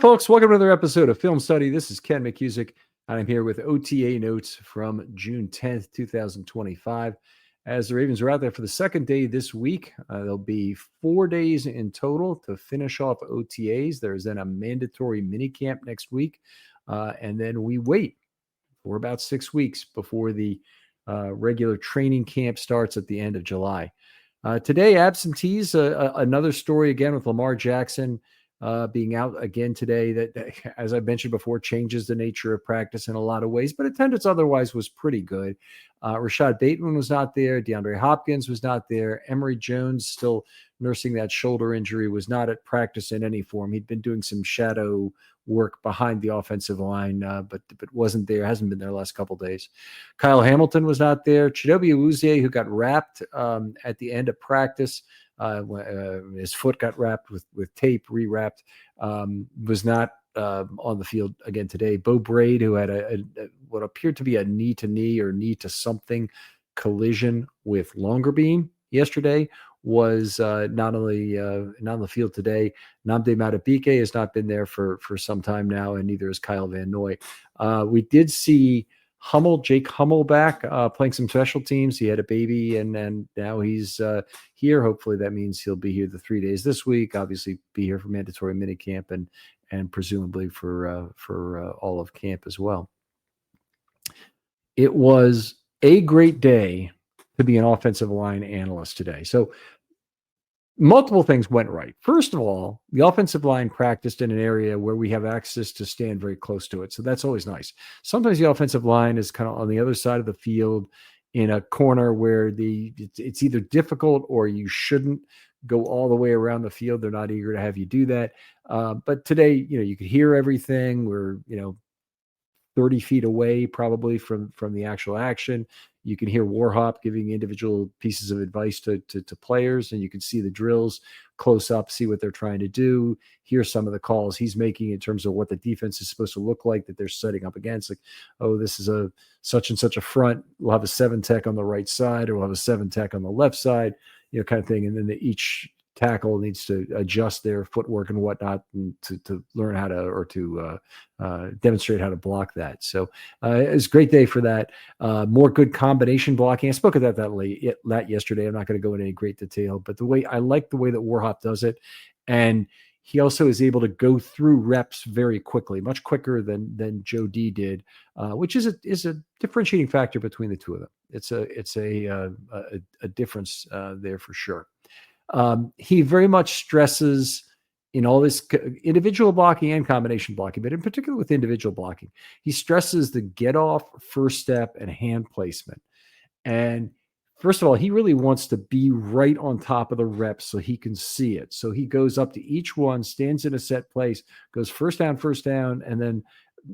folks. Welcome to another episode of Film Study. This is Ken McCusick, and I'm here with OTA Notes from June 10th, 2025. As the Ravens are out there for the second day this week, there'll be 4 days in total to finish off OTAs. There's then a mandatory minicamp next week, and then we wait for about 6 weeks before the regular training camp starts at the end of July. Today, absentees, another story again with Lamar Jackson being out again today that, as I mentioned before, changes the nature of practice in a lot of ways, but attendance otherwise was pretty good. Rashad Bateman was not there. DeAndre Hopkins was not there. Emory Jones, still nursing that shoulder injury, was not at practice in any form. He'd been doing some shadow work behind the offensive line, but wasn't there, hasn't been there the last couple of days. Kyle Hamilton was not there. Chidobe Awuzie, who got wrapped at the end of practice, his foot got wrapped with tape, rewrapped, was not on the field again today. Bo Braid, who had what appeared to be a knee-to-knee or knee-to-something collision with Longerbeam yesterday, was not on the field today. Nnamdi Madubuike has not been there for some time now, and neither is Kyle Van Noy. We did see Jake Hummel back playing some special teams. He had a baby, and now he's here. Hopefully that means he'll be here the 3 days this week. Obviously be here for mandatory minicamp and presumably for all of camp as well. It was a great day to be an offensive line analyst today. So multiple things went right. First of all, the offensive line practiced in an area where we have access to stand very close to it. So that's always nice. Sometimes the offensive line is kind of on the other side of the field in a corner where it's either difficult or you shouldn't go all the way around the field. They're not eager to have you do that. But today, you could hear everything. We're, 30 feet away probably from the actual action. You can hear Warhop giving individual pieces of advice to players, and you can see the drills close up, see what they're trying to do, hear some of the calls he's making in terms of what the defense is supposed to look like that they're setting up against. Like, oh, this is a such and such a front. We'll have a 7 tech on the right side, or we'll have a 7 tech on the left side, kind of thing. And then each tackle needs to adjust their footwork and whatnot and to learn how to, or to demonstrate how to block that. So it's a great day for that. More good combination blocking. I spoke about that yesterday. I'm not going to go into any great detail, but I like the way that Warhop does it. And he also is able to go through reps very quickly, much quicker than Joe D did, which is a differentiating factor between the two of them. It's a difference there for sure. He very much stresses in all this individual blocking and combination blocking, but in particular with individual blocking, he stresses the get off, first step, and hand placement. And first of all, he really wants to be right on top of the reps so he can see it. So he goes up to each one, stands in a set place, goes first down, and then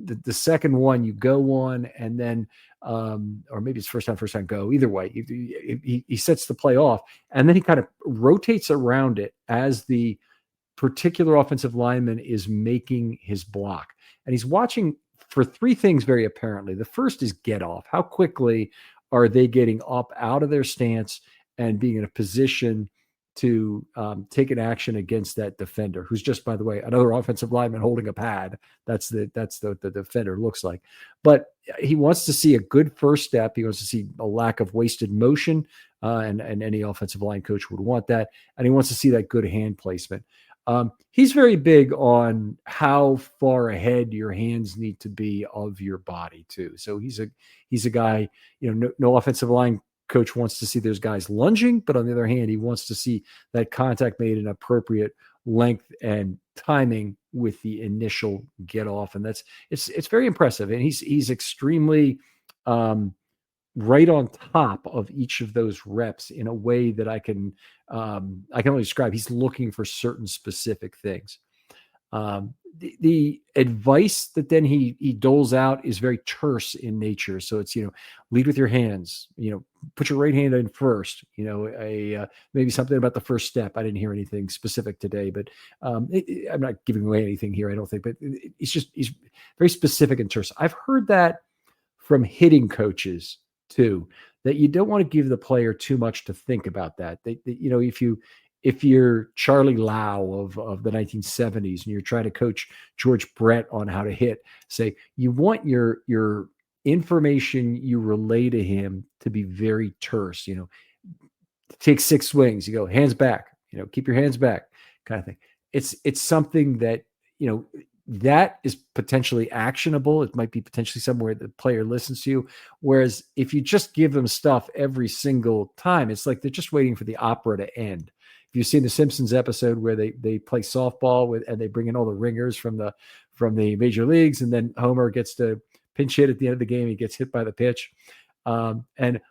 the second one you go on, and then or maybe it's first down, go. Either way, he sets the play off, and then he kind of rotates around it as the particular offensive lineman is making his block. And he's watching for 3 things very apparently. The first is get off. How quickly are they getting up out of their stance and being in a position to take an action against that defender, who's just, by the way, another offensive lineman holding a pad. That's the defender looks like. But he wants to see a good first step. He wants to see a lack of wasted motion, and any offensive line coach would want that. And he wants to see that good hand placement. He's very big on how far ahead your hands need to be of your body too. So he's a guy, no offensive line coach wants to see those guys lunging, but on the other hand, he wants to see that contact made in appropriate length and timing with the initial get off. And it's very impressive. And he's extremely right on top of each of those reps in a way that I can only describe. He's looking for certain specific things. The advice that then he doles out is very terse in nature. So it's, lead with your hands, put your right hand in first, maybe something about the first step. I didn't hear anything specific today, but I'm not giving away anything here, I don't think, but he's very specific and terse. I've heard that from hitting coaches too, that you don't want to give the player too much to think about that. If you if you're Charlie Lau of the 1970s and you're trying to coach George Brett on how to hit, say you want your information you relay to him to be very terse. Take 6 swings. You go hands back. Keep your hands back, kind of thing. It's something that that is potentially actionable. It might be potentially somewhere the player listens to you. Whereas if you just give them stuff every single time, it's like they're just waiting for the opera to end. If you've seen the Simpsons episode where they play softball and they bring in all the ringers from the major leagues, and then Homer gets to pinch hit at the end of the game. He gets hit by the pitch. And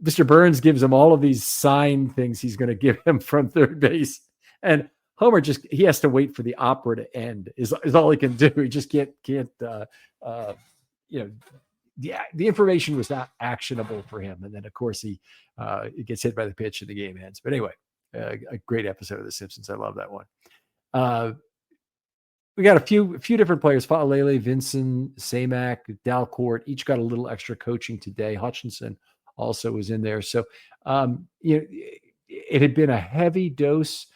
Mr. Burns gives him all of these sign things he's going to give him from third base. And Homer he has to wait for the opera to end is all he can do. He just can't the information was not actionable for him. And then of course he gets hit by the pitch and the game ends. But anyway, a great episode of The Simpsons. I love that one. We got a few different players: Fa'alele, Vincent, Samak, Dalcourt, each got a little extra coaching today. Hutchinson also was in there. So it had been a heavy dose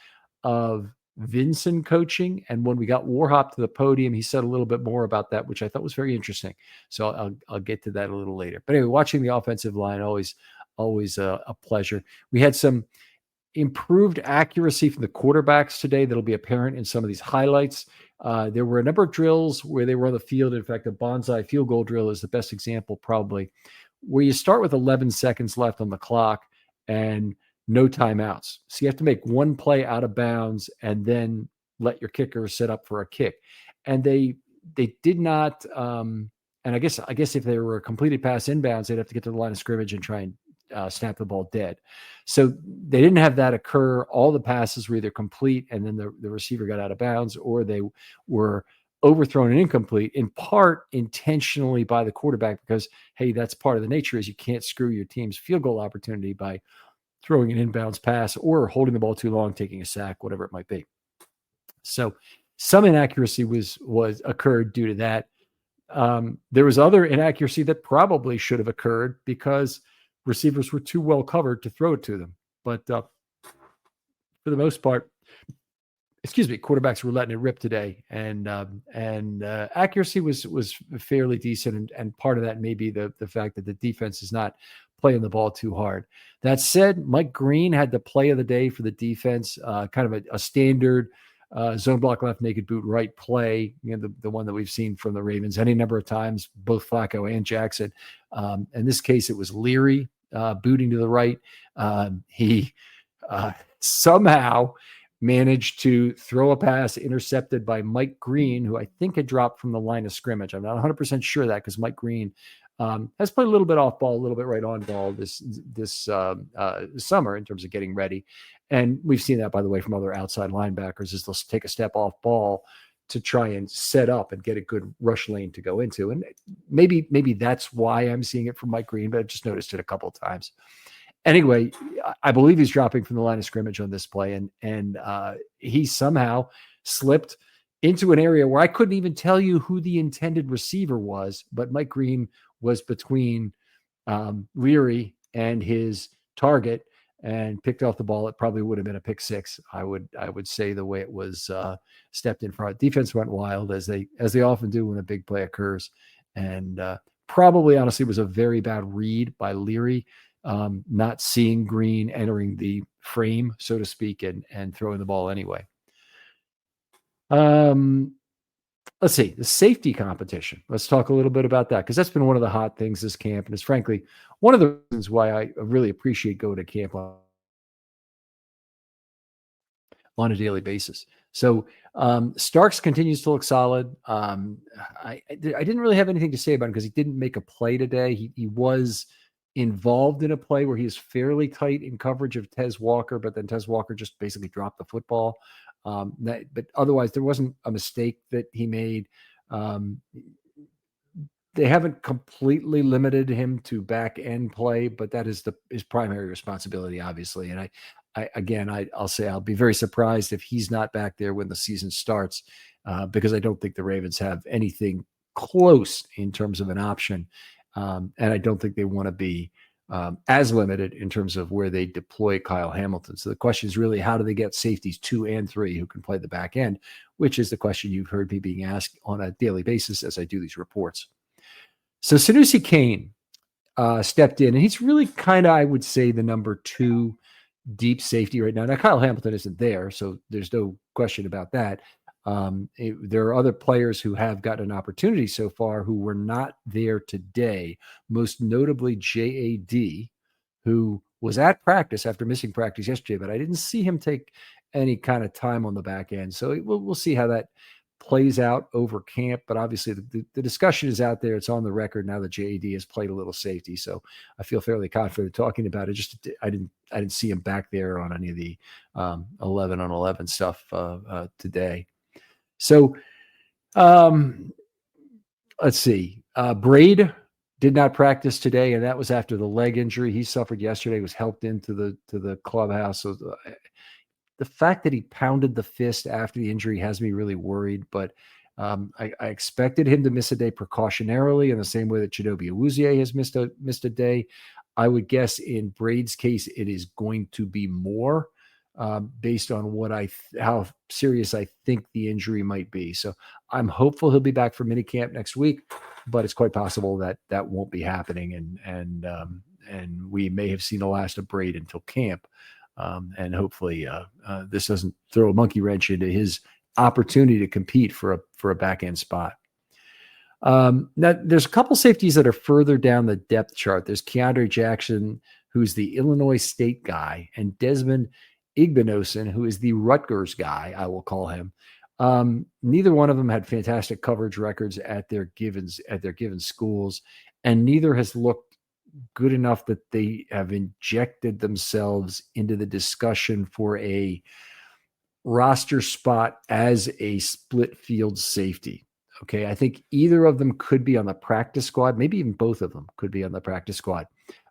of Vincent coaching. And when we got Warhop to the podium, he said a little bit more about that, which I thought was very interesting. So I'll get to that a little later. But anyway, watching the offensive line, always a pleasure. We had some improved accuracy from the quarterbacks today that'll be apparent in some of these highlights. There were a number of drills where they were on the field. In fact, a bonsai field goal drill is the best example probably, where you start with 11 seconds left on the clock and no timeouts. So you have to make one play out of bounds and then let your kicker set up for a kick. And they did not, and I guess if they were a completed pass inbounds, they'd have to get to the line of scrimmage and try and snap the ball dead. So they didn't have that occur. All the passes were either complete and then the receiver got out of bounds, or they were overthrown and incomplete, in part intentionally by the quarterback, because, hey, that's part of the nature is you can't screw your team's field goal opportunity by throwing an inbounds pass or holding the ball too long, taking a sack, whatever it might be. So some inaccuracy was occurred due to that. There was other inaccuracy that probably should have occurred because receivers were too well covered to throw it to them. But for the most part, quarterbacks were letting it rip today, and accuracy was fairly decent, and part of that may be the fact that the defense is not playing the ball too hard. That said, Mike Green had the play of the day for the defense, kind of a standard zone block left, naked boot right play, the one that we've seen from the Ravens any number of times, both Flacco and Jackson. In this case, it was Leary booting to the right. He somehow managed to throw a pass intercepted by Mike Green, who I think had dropped from the line of scrimmage. I'm not 100% sure of that, because Mike Green has played a little bit off ball, a little bit right on ball this summer in terms of getting ready. And we've seen that, by the way, from other outside linebackers, is they'll take a step off ball to try and set up and get a good rush lane to go into. And maybe that's why I'm seeing it from Mike Green, but I've just noticed it a couple of times. Anyway, I believe he's dropping from the line of scrimmage on this play, and he somehow slipped into an area where I couldn't even tell you who the intended receiver was, but Mike Green was between Leary and his target and picked off the ball. It probably would have been a pick six, I would say, the way it was stepped in front. Defense went wild, as they often do when a big play occurs, and probably honestly was a very bad read by Leary, not seeing Green entering the frame, so to speak, and throwing the ball anyway. Let's see, the safety competition. Let's talk a little bit about that, because that's been one of the hot things this camp, and it's frankly one of the reasons why I really appreciate going to camp on a daily basis. So Starks continues to look solid. I didn't really have anything to say about him because he didn't make a play today. He was involved in a play where he is fairly tight in coverage of Tez Walker, but then Tez Walker just basically dropped the football. But otherwise, there wasn't a mistake that he made. They haven't completely limited him to back end play, but that is his primary responsibility, obviously. And I'll say I'll be very surprised if he's not back there when the season starts, because I don't think the Ravens have anything close in terms of an option. And I don't think they want to be as limited in terms of where they deploy Kyle Hamilton. So the question is really, how do they get safeties 2 and 3 who can play the back end, which is the question you've heard me being asked on a daily basis as I do these reports. So Sanusi Kane stepped in, and he's really kind of, I would say, the number 2 deep safety right now. Now, Kyle Hamilton isn't there, so there's no question about that. There are other players who have gotten an opportunity so far who were not there today, most notably JAD, who was at practice after missing practice yesterday, but I didn't see him take any kind of time on the back end. So we'll see how that plays out over camp. But obviously the discussion is out there. It's on the record now that JAD has played a little safety. So I feel fairly confident talking about it. Just I didn't see him back there on any of the 11 on 11 stuff today. So let's see. Braid did not practice today, and that was after the leg injury he suffered yesterday. Was helped into the clubhouse. So the fact that he pounded the fist after the injury has me really worried. But I expected him to miss a day precautionarily in the same way that Chidobe Awuzie has missed a day. I would guess in Braid's case, it is going to be more based on how serious I think the injury might be. So I'm hopeful he'll be back for minicamp next week, but it's quite possible that that won't be happening, and we may have seen the last of Braid until camp. And hopefully this doesn't throw a monkey wrench into his opportunity to compete for a back end spot. Now there's a couple safeties that are further down the depth chart. There's Keandre Jackson, who's the Illinois State guy, and Desmond Igbinosun, who is the Rutgers guy, I will call him. Neither one of them had fantastic coverage records at their given schools, and neither has looked good enough that they have injected themselves into the discussion for a roster spot as a split field safety. Okay, I think either of them could be on the practice squad, maybe even both of them could be on the practice squad,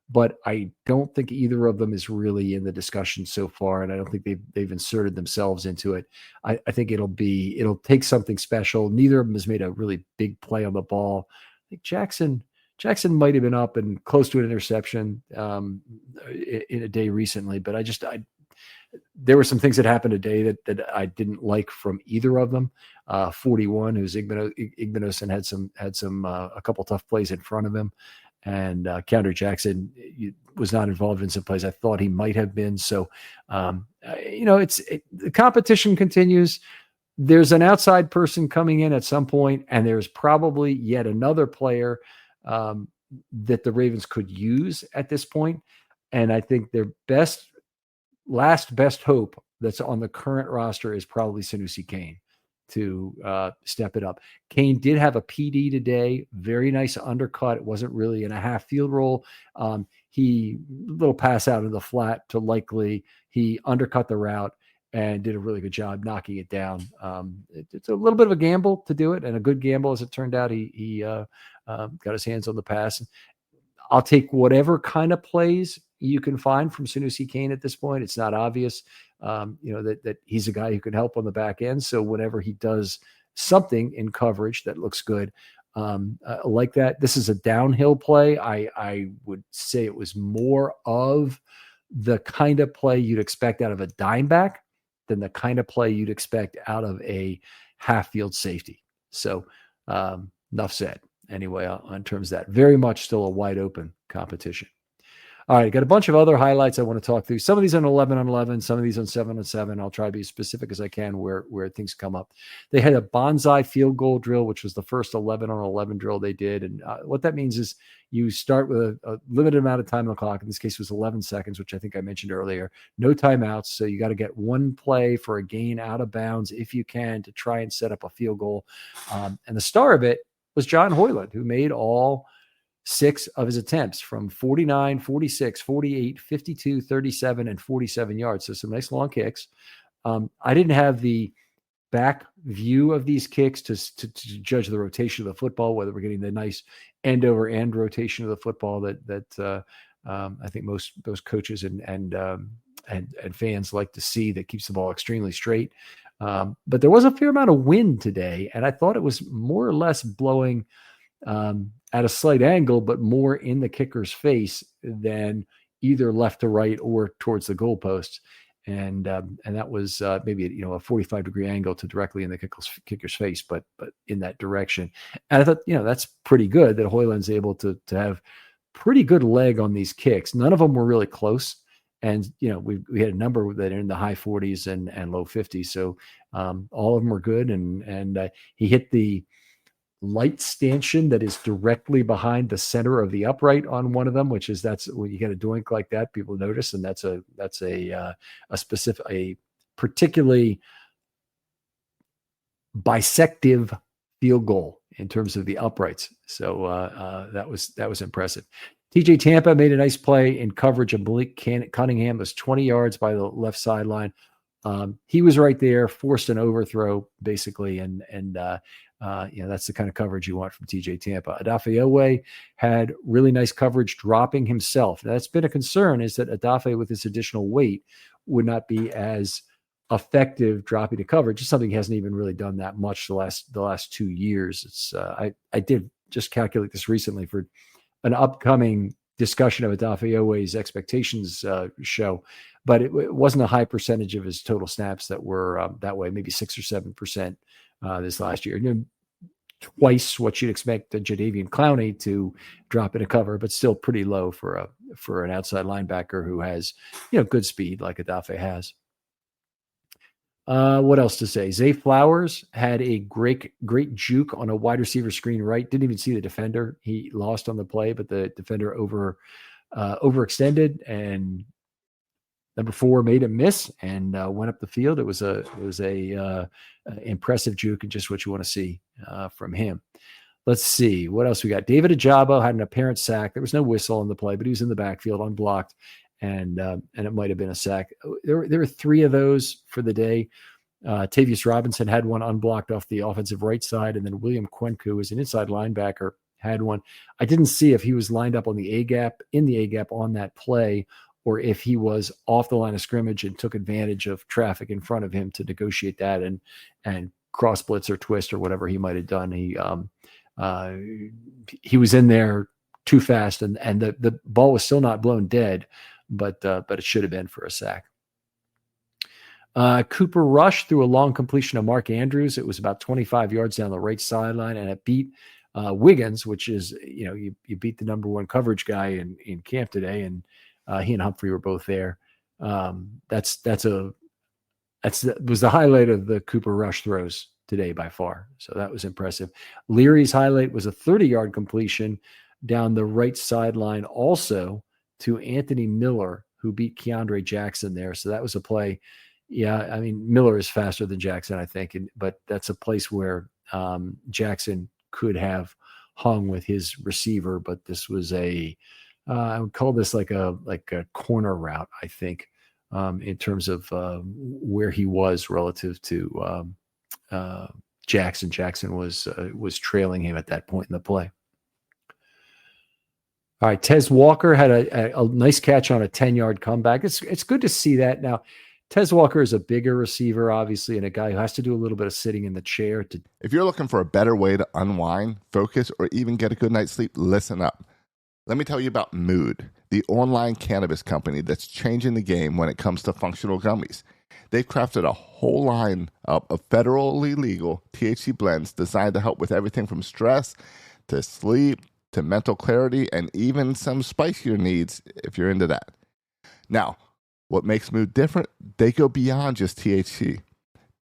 but I don't think either of them is really in the discussion so far, and I don't think they've inserted themselves into it. I think it'll take something special. Neither of them has made a really big play on the ball. I think Jackson might have been up and close to an interception in a day recently, but there were some things that happened today that I didn't like from either of them. 41, who's Igbinosun, had some a couple tough plays in front of him, and Keandre Jackson was not involved in some plays I thought he might have been. So, the competition continues. There's an outside person coming in at some point, and there's probably yet another player that the Ravens could use at this point. And I think their last best hope that's on the current roster is probably Sanusi Kane to step it up. Kane did have a PD today, very nice undercut. It wasn't really in a half field roll. He little pass out of the flat to Likely. He undercut the route and did a really good job knocking it down. It's a little bit of a gamble to do it, and a good gamble as it turned out. He got his hands on the pass. I'll take whatever kind of plays you can find from Sanusi Kane at this point. It's not obvious, that he's a guy who can help on the back end. So whenever he does something in coverage that looks good, like that, this is a downhill play. I would say it was more of the kind of play you'd expect out of a dime back than the kind of play you'd expect out of a half field safety. So enough said. Anyway, in terms of that, very much still a wide open competition. All right, got a bunch of other highlights I want to talk through. Some of these on 11 on 11, some of these on 7 on 7. I'll try to be as specific as I can where things come up. They had a bonsai field goal drill, which was the first 11 on 11 drill they did. And what that means is you start with a limited amount of time on the clock. In this case, it was 11 seconds, which I think I mentioned earlier. No timeouts. So you got to get one play for a gain out of bounds if you can to try and set up a field goal. And the star of it was John Hoyland, who made all 6 of his attempts from 49, 46, 48, 52, 37, and 47 yards. So some nice long kicks. I didn't have the back view of these kicks to judge the rotation of the football, whether we're getting the nice end over end rotation of the football that I think most coaches and fans like to see, that keeps the ball extremely straight. But there was a fair amount of wind today, and I thought it was more or less blowing at a slight angle, but more in the kicker's face than either left to right or towards the goalpost. And that was maybe a 45-degree angle to directly in the kicker's face, but in that direction. And I thought that's pretty good that Hoyland's able to have pretty good leg on these kicks. None of them were really close, and we had a number that are in the high 40s and low 50s. So all of them were good, and he hit the light stanchion that is directly behind the center of the upright on one of them, that's when you get a doink like that, people notice, and that's a particularly bisective field goal in terms of the uprights. So that was impressive. TJ Tampa made a nice play in coverage of Malik Cunningham. It was 20 yards by the left sideline. He was right there, forced an overthrow basically, and that's the kind of coverage you want from TJ Tampa. Odafe had really nice coverage dropping himself. Now, that's been a concern, is that Odafe with this additional weight would not be as effective dropping to coverage. It's something he hasn't even really done that much the last 2 years. It's I did just calculate this recently for an upcoming discussion of Odafe expectations show, but it wasn't a high percentage of his total snaps that were that way, maybe 6 or 7% this last year. Twice what you'd expect Jadeveon Clowney to drop in a cover, but still pretty low for an outside linebacker who has good speed like Odafe has. What else to say? Zay Flowers had a great juke on a wide receiver screen right. Didn't even see the defender. He lost on the play, but the defender overextended, and number 4 made him miss and went up the field. It was a impressive juke and just what you want to see from him. Let's see what else we got. David Ajabo had an apparent sack. There was no whistle on the play, but he was in the backfield unblocked, and it might have been a sack. There were 3 of those for the day. Tavius Robinson had one unblocked off the offensive right side, and then William Kwenku, who is an inside linebacker, had one. I didn't see if he was lined up on the A gap on that play, or if he was off the line of scrimmage and took advantage of traffic in front of him to negotiate that and cross blitz or twist or whatever he might have done. He was in there too fast, and the ball was still not blown dead, but it should have been for a sack. Cooper Rush threw a long completion of Mark Andrews. It was about 25 yards down the right sideline, and it beat Wiggins, which is, you beat the number 1 coverage guy in camp today, and he and Humphrey were both there. That was the highlight of the Cooper Rush throws today by far. So that was impressive. Leary's highlight was a 30-yard completion down the right sideline, also to Anthony Miller, who beat Keandre Jackson there. So that was a play. Yeah, I mean, Miller is faster than Jackson, I think, but that's a place where Jackson could have hung with his receiver, but this was I would call this like a corner route, I think, in terms of where he was relative to Jackson. Jackson was trailing him at that point in the play. All right, Tez Walker had a nice catch on a 10-yard comeback. It's good to see that. Now, Tez Walker is a bigger receiver, obviously, and a guy who has to do a little bit of sitting in the chair. If you're looking for a better way to unwind, focus, or even get a good night's sleep, listen up. Let me tell you about Mood, the online cannabis company that's changing the game when it comes to functional gummies. They've crafted a whole line of federally legal THC blends designed to help with everything from stress to sleep to mental clarity and even some spicier needs if you're into that. Now, what makes Mood different? They go beyond just THC.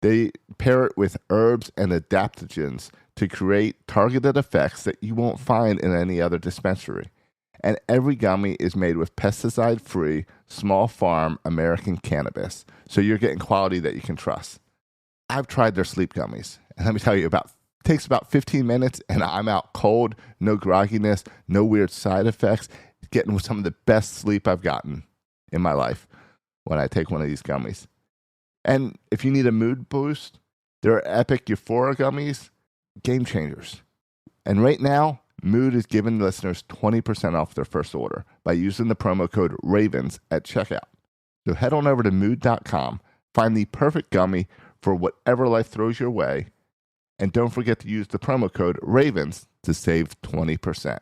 They pair it with herbs and adaptogens to create targeted effects that you won't find in any other dispensary. And every gummy is made with pesticide-free, small farm American cannabis, so you're getting quality that you can trust. I've tried their sleep gummies, and let me tell you, takes about 15 minutes, and I'm out cold, no grogginess, no weird side effects, getting some of the best sleep I've gotten in my life when I take one of these gummies. And if you need a mood boost, there are Epic Euphoria gummies, game changers. And right now, Mood is giving listeners 20% off their first order by using the promo code RAVENS at checkout. So head on over to mood.com, find the perfect gummy for whatever life throws your way, And don't forget to use the promo code RAVENS to save 20%.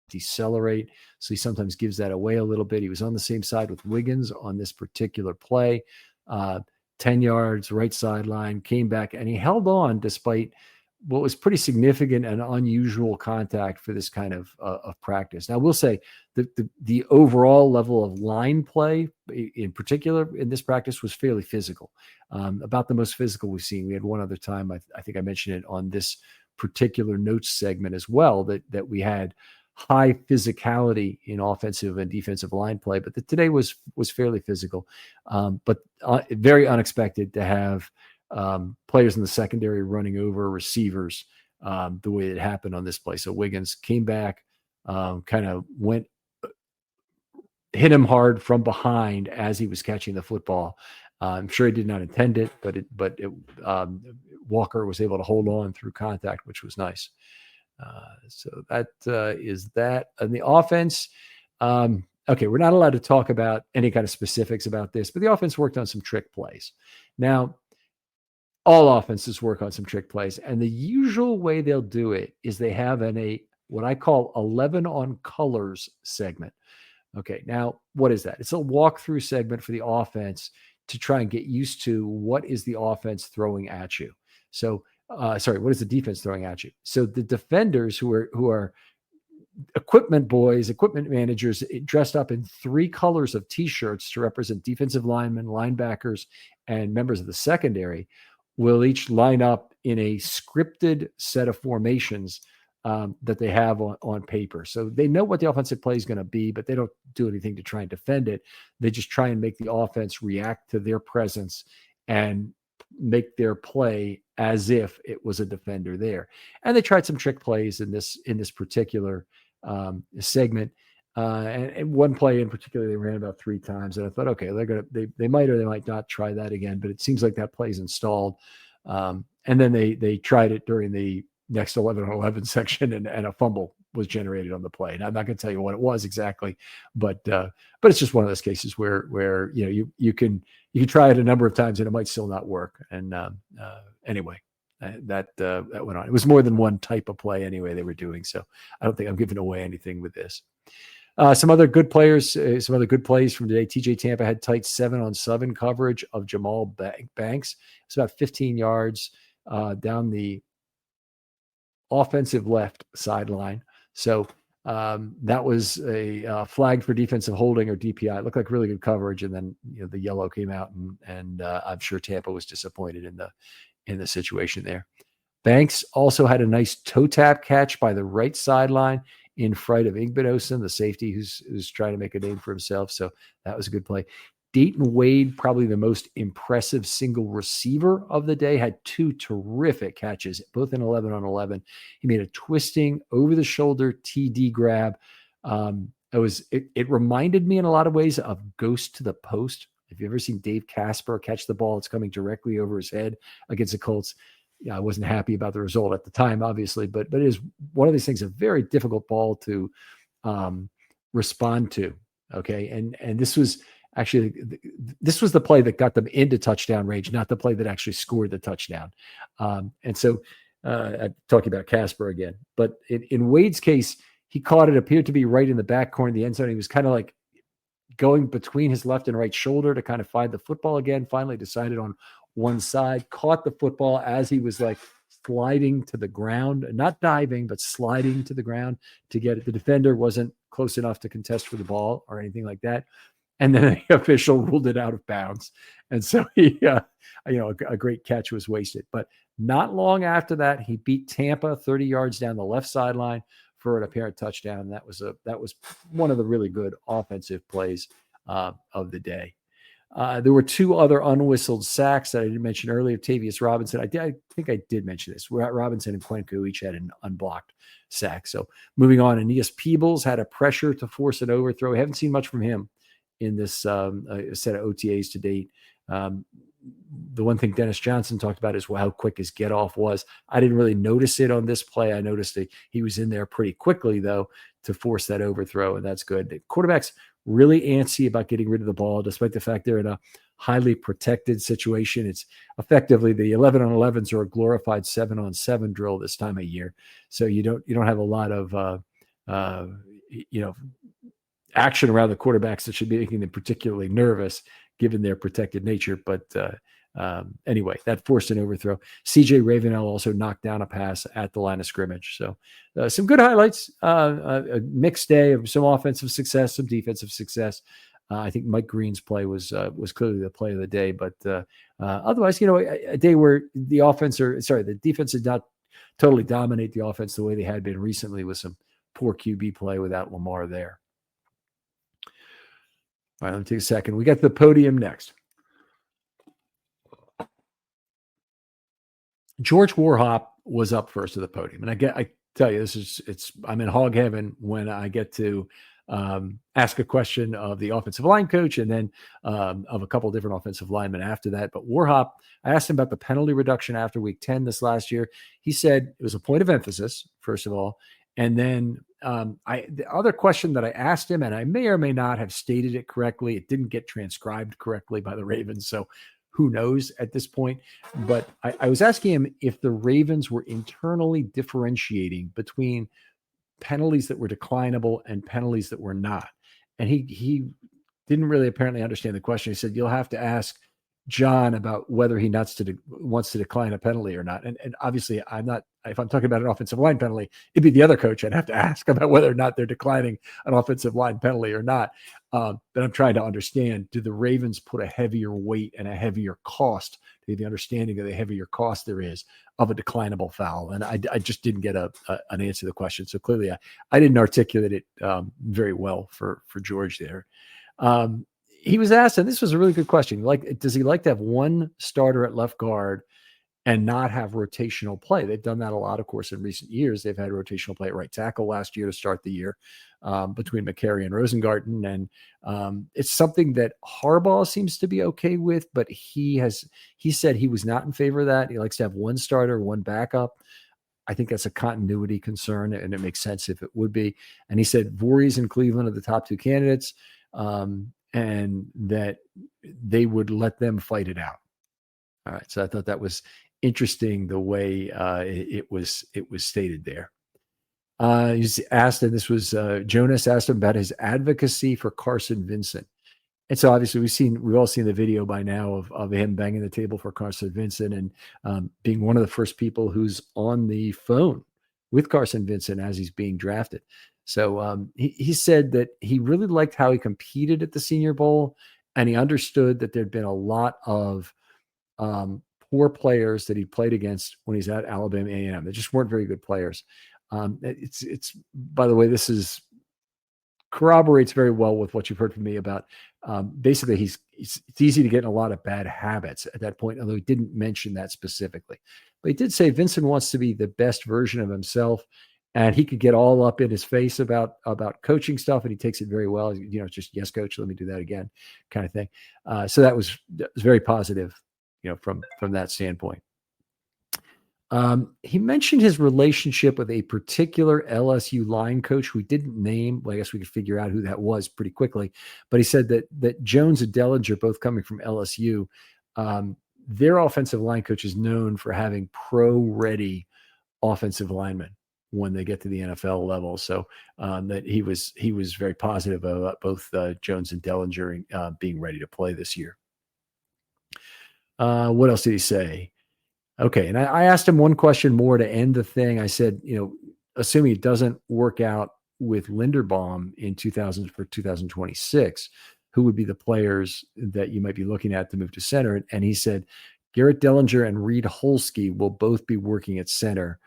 Decelerate. So he sometimes gives that away a little bit. He was on the same side with Wiggins on this particular play. 10 yards, right sideline, came back, and he held on despite what was pretty significant and unusual contact for this kind of practice. Now, we'll say the overall level of line play, in particular in this practice, was fairly physical, about the most physical we've seen. We had one other time, I think I mentioned it on this particular notes segment as well, that we had high physicality in offensive and defensive line play, but today was fairly physical, but very unexpected to have players in the secondary running over receivers the way it happened on this play. So Wiggins came back, kind of hit him hard from behind as he was catching the football. I'm sure he did not intend it, but Walker was able to hold on through contact, which was nice. So that is that. And the offense, okay, we're not allowed to talk about any kind of specifics about this, but the offense worked on some trick plays. Now, all offenses work on some trick plays, and the usual way they'll do it is they have what I call 11 on colors segment. Okay, now what is that? It's a walkthrough segment for the offense to try and get used to what is the offense throwing at you. So, what is the defense throwing at you? So the defenders who are equipment boys, equipment managers, dressed up in 3 colors of T-shirts to represent defensive linemen, linebackers, and members of the secondary, will each line up in a scripted set of formations that they have on paper. So they know what the offensive play is going to be, but they don't do anything to try and defend it. They just try and make the offense react to their presence and make their play as if it was a defender there. And they tried some trick plays in this particular segment. And one play in particular, they ran about 3 times, and I thought, okay, they might or they might not try that again. But it seems like that play's installed. And then they tried it during the next 11 on 11 section, and a fumble was generated on the play. And I'm not going to tell you what it was exactly, but it's just one of those cases where you can try it a number of times and it might still not work. And anyway, that went on. It was more than one type of play anyway they were doing. So I don't think I'm giving away anything with this. Some other good plays from today. TJ Tampa had tight 7-on-7 coverage of Jamal Banks. It's about 15 yards down the offensive left sideline. So that was a flag for defensive holding, or DPI. It looked like really good coverage, and then the yellow came out, and I'm sure Tampa was disappointed in the situation there. Banks also had a nice toe tap catch by the right sideline in front of Igbinosun, the safety who's trying to make a name for himself. So that was a good play. Dayton Wade, probably the most impressive single receiver of the day, had 2 terrific catches, both in 11 on 11. He made a twisting over the shoulder TD grab. It reminded me in a lot of ways of Ghost to the Post. Have you ever seen Dave Casper catch the ball? It's coming directly over his head against the Colts. I wasn't happy about the result at the time, obviously, but it is one of these things, a very difficult ball to respond to. Okay. And this was the play that got them into touchdown range, not the play that actually scored the touchdown. And so I'm talking about Casper again, but in Wade's case, he caught it, appeared to be right in the back corner of the end zone. He was kind of like going between his left and right shoulder to kind of find the football again, finally decided on one side, caught the football as he was like sliding to the ground, not diving, but sliding to the ground to get it. The defender wasn't close enough to contest for the ball or anything like that. And then the official ruled it out of bounds. And so a great catch was wasted. But not long after that, he beat Tampa 30 yards down the left sideline for an apparent touchdown. That was one of the really good offensive plays of the day. There were 2 other unwhistled sacks that I didn't mention earlier. Tavius Robinson, I think I did mention this. Robinson and Cuenco each had an unblocked sack. So moving on, Aeneas Peebles had a pressure to force an overthrow. I haven't seen much from him in this set of OTAs to date. The one thing Dennis Johnson talked about is how quick his get off was. I didn't really notice it on this play. I noticed that he was in there pretty quickly, though, to force that overthrow, and that's good. The quarterback's really antsy about getting rid of the ball, despite the fact they're in a highly protected situation. It's effectively the 11 on 11s are a glorified 7 on 7 drill this time of year. So you don't have a lot of action around the quarterbacks that should be making them particularly nervous given their protected nature. But anyway, that forced an overthrow. CJ Ravenel also knocked down a pass at the line of scrimmage. So some good highlights, a mixed day of some offensive success, some defensive success. I think Mike Green's play was clearly the play of the day, but otherwise, a day where the defense did not totally dominate the offense the way they had been recently with some poor QB play without Lamar there. All right, let me take a second. We got the podium next. George Warhop was up first at the podium. And I tell you, I'm in hog heaven when I get to ask a question of the offensive line coach and then of a couple of different offensive linemen after that. But Warhop, I asked him about the penalty reduction after week 10 this last year. He said it was a point of emphasis, first of all. And then the other question that I asked him, and I may or may not have stated it correctly, it didn't get transcribed correctly by the Ravens. So who knows at this point, but I was asking him if the Ravens were internally differentiating between penalties that were declinable and penalties that were not. And he didn't really apparently understand the question. He said, you'll have to ask John about whether he wants to decline a penalty or not. And obviously if I'm talking about an offensive line penalty, it'd be the other coach I'd have to ask about whether or not they're declining an offensive line penalty or not. But I'm trying to understand, do the Ravens put a heavier weight and a heavier cost, to the understanding of the heavier cost there is of a declinable foul? And I just didn't get an answer to the question. So clearly I didn't articulate it very well for George there. He was asked, and this was a really good question, does he like to have one starter at left guard and not have rotational play? They've done that a lot, of course, in recent years. They've had rotational play at right tackle last year to start the year between McCary and Rosengarten. And it's something that Harbaugh seems to be okay with, but he said he was not in favor of that. He likes to have one starter, one backup. I think that's a continuity concern, and it makes sense if it would be. And he said Voorhees and Cleveland are the top two candidates, and that they would let them fight it out. All right. So I thought that was interesting the way it was stated there. He's asked, and this was Jonas asked him about his advocacy for Carson Vincent. And so obviously we've all seen the video by now of him banging the table for Carson Vincent and being one of the first people who's on the phone with Carson Vincent as he's being drafted. So he said that he really liked how he competed at the Senior Bowl, and he understood that there'd been a lot of poor players that he played against when he's at Alabama A&M. They just weren't very good players. It's by the way, this corroborates very well with what you've heard from me about. Basically, it's easy to get in a lot of bad habits at that point, although he didn't mention that specifically. But he did say Vincent wants to be the best version of himself. And he could get all up in his face about coaching stuff, and he takes it very well. Just, yes, coach, let me do that again, kind of thing. So that was very positive, from that standpoint. He mentioned his relationship with a particular LSU line coach who he didn't name. Well, I guess we could figure out who that was pretty quickly. But he said that Jones and Dellinger, both coming from LSU, their offensive line coach is known for having pro-ready offensive linemen when they get to the NFL level. So that he was very positive about both Jones and Dellinger being ready to play this year. What else did he say? Okay. And I asked him one question more to end the thing. I said, assuming it doesn't work out with Linderbaum for 2026, who would be the players that you might be looking at to move to center? And he said, Garrett Dellinger and Reed Holsky will both be working at center.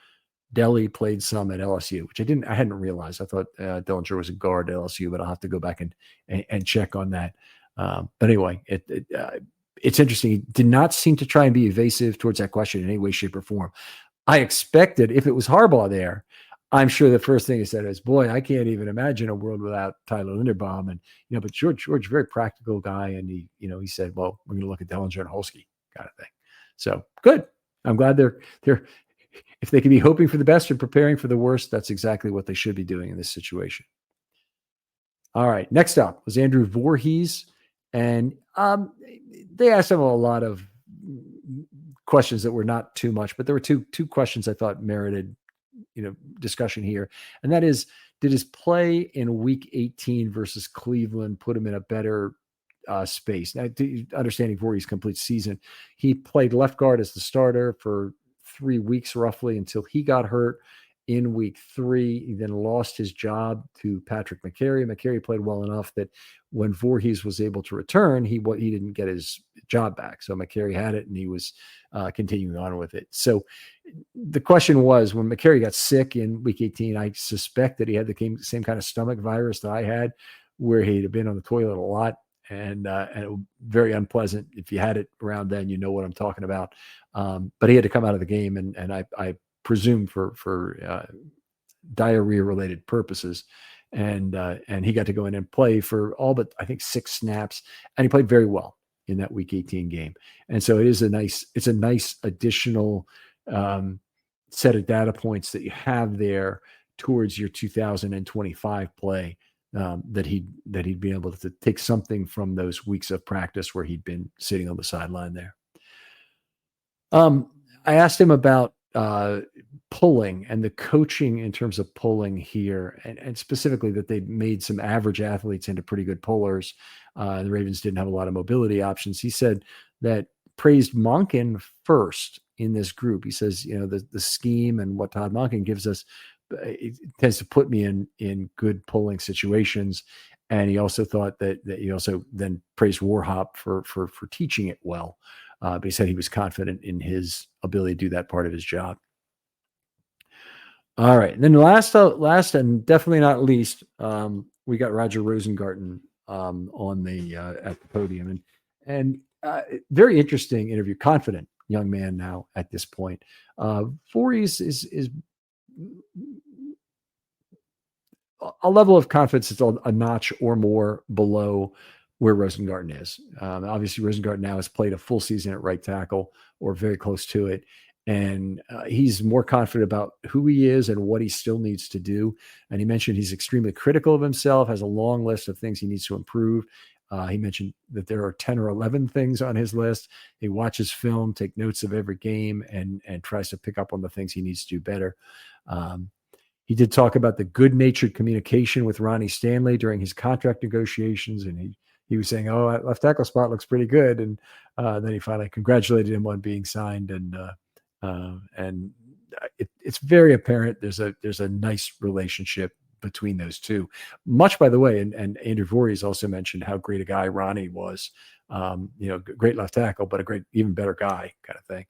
Delly played some at LSU, which I hadn't realized. I thought Dellinger was a guard at LSU, but I'll have to go back and check on that. But anyway, it's interesting. He did not seem to try and be evasive towards that question in any way, shape, or form. I expected if it was Harbaugh there, I'm sure the first thing he said is, boy, I can't even imagine a world without Tyler Linderbaum. And, but George, very practical guy. And he said, well, we're going to look at Dellinger and Holsky kind of thing. So good. I'm glad they're if they can be hoping for the best and preparing for the worst, that's exactly what they should be doing in this situation. All right. Next up was Andrew Voorhees And they asked him a lot of questions that were not too much, but there were two questions I thought merited discussion here, and that is, did his play in Week 18 versus Cleveland put him in a better space? Now, understanding Voorhees' complete season, he played left guard as the starter for 3 weeks roughly until he got hurt in Week 3. He then lost his job to Patrick McCary. McCary played well enough that when Voorhees was able to return, he didn't get his job back. So McCary had it, and he was continuing on with it. So the question was, when McCary got sick in Week 18, I suspect that he had the same kind of stomach virus that I had, where he'd been on the toilet a lot, and it was very unpleasant. If you had it around then, you know what I'm talking about. But he had to come out of the game, and I presume for diarrhea-related purposes, and he got to go in and play for all but I think 6 snaps, and he played very well in that Week 18 game. And so it's a nice additional set of data points that you have there towards your 2025 play, that he'd be able to take something from those weeks of practice where he'd been sitting on the sideline there. I asked him about pulling and the coaching in terms of pulling here, and specifically that they made some average athletes into pretty good pullers. The Ravens didn't have a lot of mobility options. He said that praised Monken first in this group. He says, the scheme and what Todd Monken gives us, it tends to put me in good pulling situations. And he also thought that he also then praised Warhop for teaching it well. But he said he was confident in his ability to do that part of his job. All right. And then last and definitely not least, we got Roger Rosengarten on the at the podium, and very interesting interview. Confident young man now at this point. Voorhees is a level of confidence that's a notch or more below where Rosengarten is. Obviously, Rosengarten now has played a full season at right tackle or very close to it. And he's more confident about who he is and what he still needs to do. And he mentioned he's extremely critical of himself, has a long list of things he needs to improve. He mentioned that there are 10 or 11 things on his list. He watches film, take notes of every game, and tries to pick up on the things he needs to do better. He did talk about the good-natured communication with Ronnie Stanley during his contract negotiations, and he was saying, "Oh, that left tackle spot looks pretty good," and then he finally congratulated him on being signed, and it's very apparent there's a nice relationship between those two. Much, by the way, and Andrew Voorhees also mentioned how great a guy Ronnie was. Great left tackle, but a great, even better guy, kind of thing.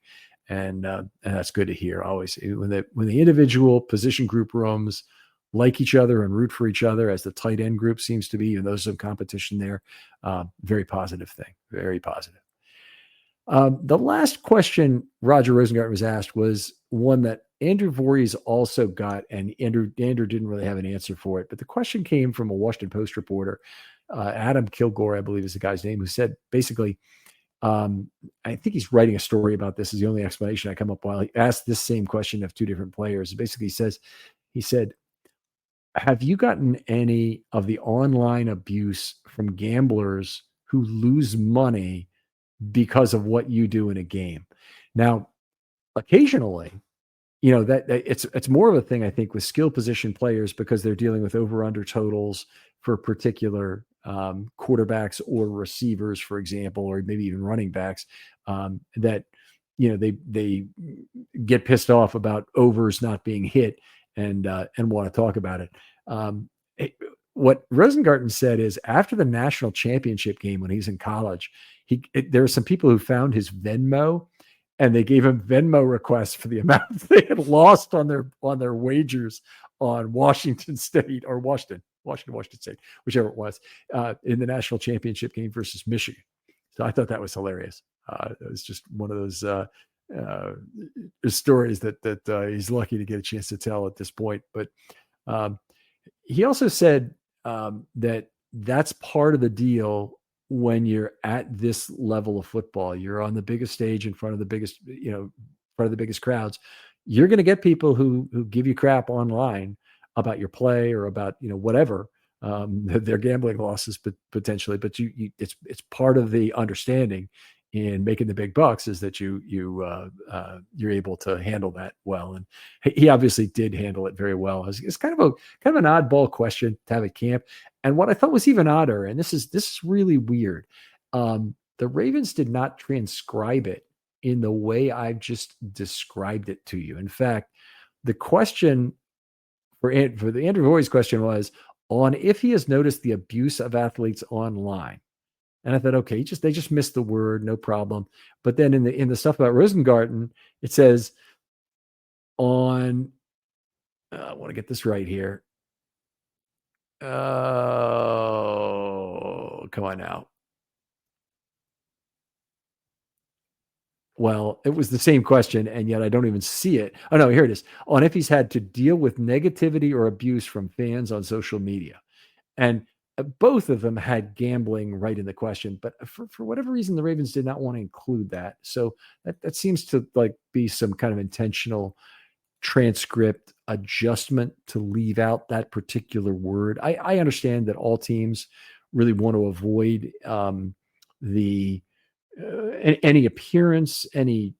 And that's good to hear. Always when the individual position group rooms like each other and root for each other, as the tight end group seems to be, and there's some competition there. Very positive thing. Very positive. The last question Roger Rosengarten was asked was one that Andrew Voorhees also got, and Andrew didn't really have an answer for it. But the question came from a Washington Post reporter, Adam Kilgore, I believe is the guy's name, who said basically, I think he's writing a story about this, is the only explanation I come up while he asked this same question of 2 different players. Basically, he said, have you gotten any of the online abuse from gamblers who lose money because of what you do in a game? Now, occasionally, that it's more of a thing, I think, with skill position players, because they're dealing with over-under totals for particular quarterbacks or receivers, for example, or maybe even running backs, that they get pissed off about overs not being hit and want to talk about it. What Rosengarten said is, after the national championship game when he's in college, there were some people who found his Venmo, and they gave him Venmo requests for the amount they had lost on their wagers on Washington State or Washington State, whichever it was, in the national championship game versus Michigan. So I thought that was hilarious. It was just one of those stories that he's lucky to get a chance to tell at this point. But he also said that that's part of the deal when you're at this level of football. You're on the biggest stage in front of the biggest crowds. You're going to get people who give you crap online about your play or about whatever, their gambling losses, but potentially. But it's part of the understanding in making the big bucks is that you're able to handle that well. And he obviously did handle it very well. It's kind of an oddball question to have at camp. And what I thought was even odder, and this is really weird. The Ravens did not transcribe it in the way I've just described it to you. In fact, the question for the Andrew Voorhees question was on if he has noticed the abuse of athletes online. And I thought, okay, they just missed the word, no problem. But then in the stuff about Rosengarten, it says on, I want to get this right here. Oh, come on now. Well, it was the same question, and yet I don't even see it. Oh, no, here it is. On if he's had to deal with negativity or abuse from fans on social media. And both of them had gambling right in the question, but for whatever reason, the Ravens did not want to include that. So that seems to be some kind of intentional transcript adjustment to leave out that particular word. I understand that all teams really want to avoid any appearance, in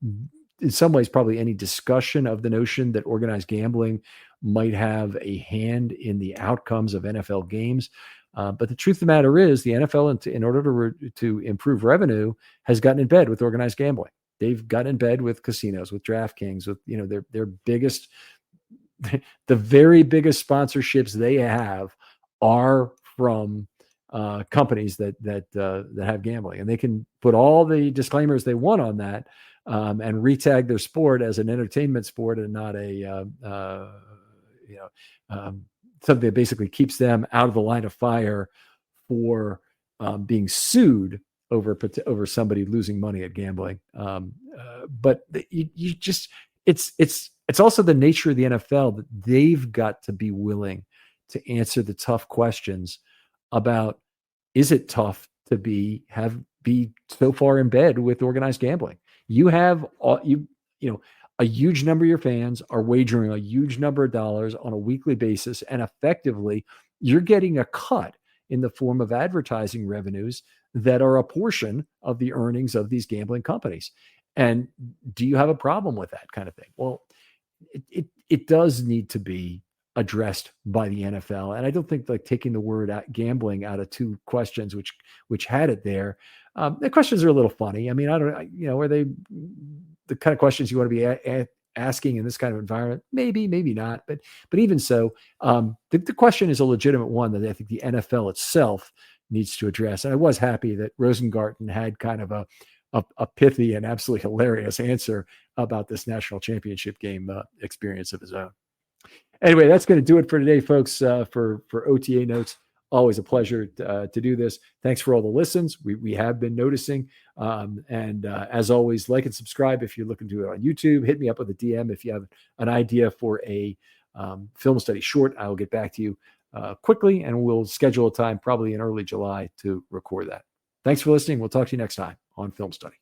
some ways, probably any discussion of the notion that organized gambling might have a hand in the outcomes of NFL games. But the truth of the matter is the NFL, in order to improve revenue, has gotten in bed with organized gambling. They've gotten in bed with casinos, with DraftKings, with their biggest, the very biggest sponsorships they have are from companies that have gambling, and they can put all the disclaimers they want on that and retag their sport as an entertainment sport and not something that basically keeps them out of the line of fire for being sued over somebody losing money at gambling. But it's also the nature of the NFL that they've got to be willing to answer the tough questions about, is it tough to be so far in bed with organized gambling? You have a huge number of your fans are wagering a huge number of dollars on a weekly basis, and effectively you're getting a cut in the form of advertising revenues that are a portion of the earnings of these gambling companies. And do you have a problem with that kind of thing? Well, it does need to be addressed by the NFL. And I don't think taking the word gambling out of two questions, which had it there. The questions are a little funny. I mean, are they the kind of questions you want to be asking in this kind of environment? Maybe not. But even so, the question is a legitimate one that I think the NFL itself needs to address. And I was happy that Rosengarten had kind of a pithy and absolutely hilarious answer about this national championship game experience of his own. Anyway, that's going to do it for today, folks, for OTA Notes. Always a pleasure to do this. Thanks for all the listens. We have been noticing. And as always, like and subscribe if you're looking to it on YouTube. Hit me up with a DM if you have an idea for a film study short. I'll get back to you quickly, and we'll schedule a time probably in early July to record that. Thanks for listening. We'll talk to you next time on Film Study.